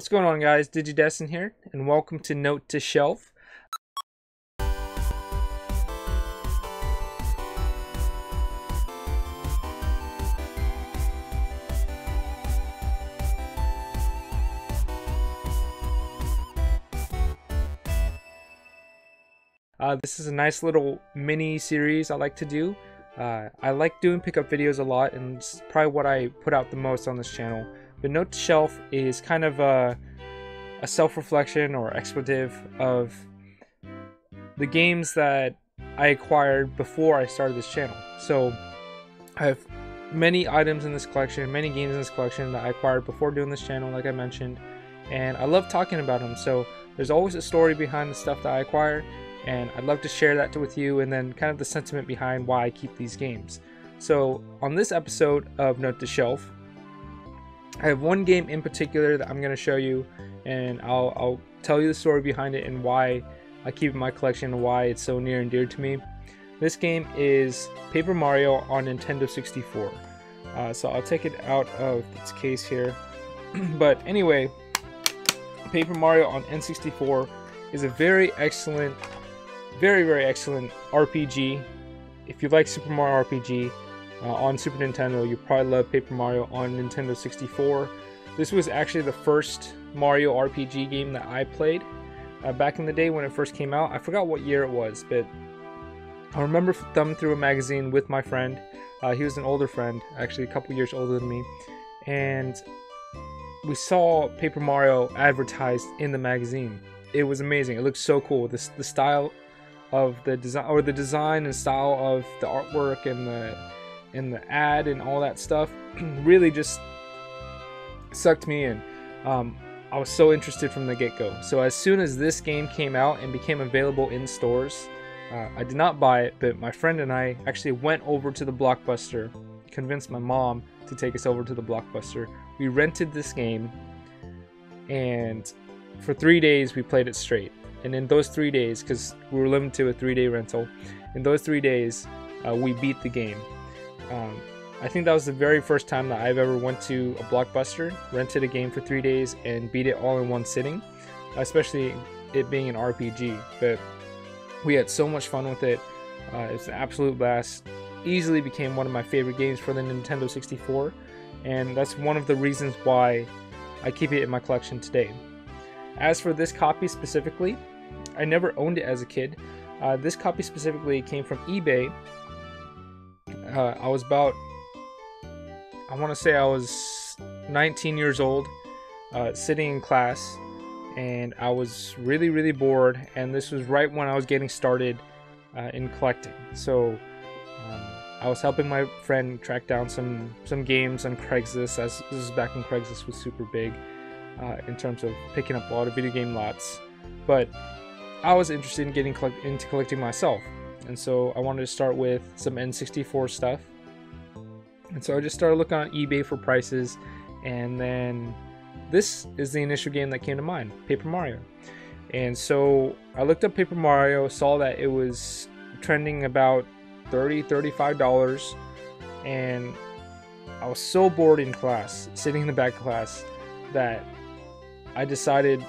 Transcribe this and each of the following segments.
What's going on, guys? DigiDestin here, and welcome to Note to Shelf. This is a nice little mini series I like to do. I like doing pickup videos a lot, and it's probably what I put out the most on this channel. But Note to Shelf is kind of a self-reflection or expletive of the games that I acquired before I started this channel. So I have many items in this collection, many games in this collection that I acquired before doing this channel, like I mentioned, and I love talking about them. So there's always a story behind the stuff that I acquire, and I'd love to share that with you, and then kind of the sentiment behind why I keep these games. So on this episode of Note to Shelf, I have one game in particular that I'm going to show you, and I'll tell you the story behind it and why I keep it in my collection and why it's so near and dear to me. This game is Paper Mario on Nintendo 64. So I'll take it out of its case here. But anyway, Paper Mario on N64 is a very excellent, very excellent RPG. If you like Super Mario RPG on Super Nintendo, you probably love Paper Mario on Nintendo 64. This was actually the first Mario RPG game that I played back in the day when it first came out. I forgot what year it was, but I remember thumbing through a magazine with my friend. He was an older friend, actually a couple years older than me, and we saw Paper Mario advertised in the magazine. It was amazing. It looked so cool. The style of the design, or the design and style of the artwork and the ad and all that stuff really just sucked me in. I was so interested from the get-go. So as soon as this game came out and became available in stores, I did not buy it, but my friend and I actually went over to the Blockbuster, convinced my mom to take us over to the Blockbuster. We rented this game, and for 3 days we played it straight. And in those 3 days, because we were limited to a 3-day rental, in those 3 days we beat the game. I think that was the very first time that I've ever went to a Blockbuster, rented a game for 3 days, and beat it all in one sitting, especially it being an RPG. But we had so much fun with it. It was an absolute blast. Easily became one of my favorite games for the Nintendo 64, and that's one of the reasons why I keep it in my collection today. As for this copy specifically, I never owned it as a kid. This copy specifically came from eBay. I was about, I want to say I was 19 years old, sitting in class, and I was really bored, and this was right when I was getting started in collecting. So I was helping my friend track down some games on Craigslist, as this is back when Craigslist was super big in terms of picking up a lot of video game lots. But I was interested in getting into collecting myself, and so I wanted to start with some N64 stuff. And so I just started looking on eBay for prices, and then this is the initial game that came to mind, Paper Mario. And so I looked up Paper Mario, saw that it was trending about $30–$35, and I was so bored in class, sitting in the back of class, that I decided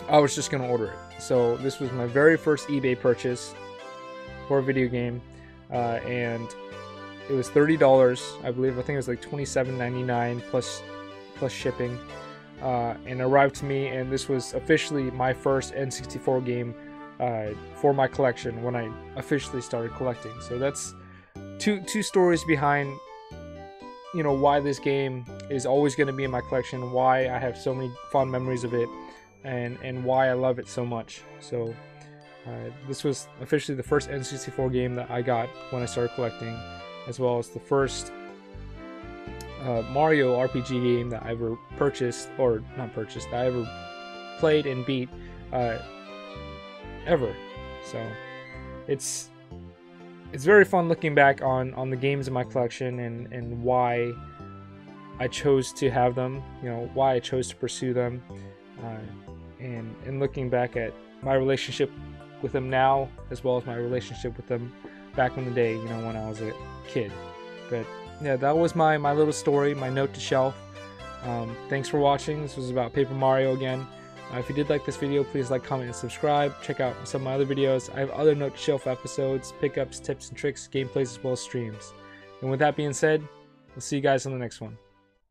I was just going to order it. So this was my very first eBay purchase for a video game, and it was $30, I believe. I think it was like $27.99 plus shipping, and arrived to me. And this was officially my first N64 game for my collection when I officially started collecting. So that's two stories behind, you know, why this game is always going to be in my collection, why I have so many fond memories of it, and why I love it so much. So this was officially the first N64 game that I got when I started collecting, as well as the first Mario RPG game that I ever purchased, or not purchased, that I ever played and beat ever. So it's very fun looking back on the games in my collection, and why I chose to have them, you know, why I chose to pursue them, and looking back at my relationship with them now, as well as my relationship with them back in the day, you know, when I was a kid. But yeah, that was my little story, my Note to Shelf. Thanks for watching. This was about Paper Mario again. If you did like this video, please like, comment, and subscribe. Check out some of my other videos. I have other Note to Shelf episodes, pickups, tips and tricks, gameplays, as well as streams. And with that being said, we'll see you guys on the next one.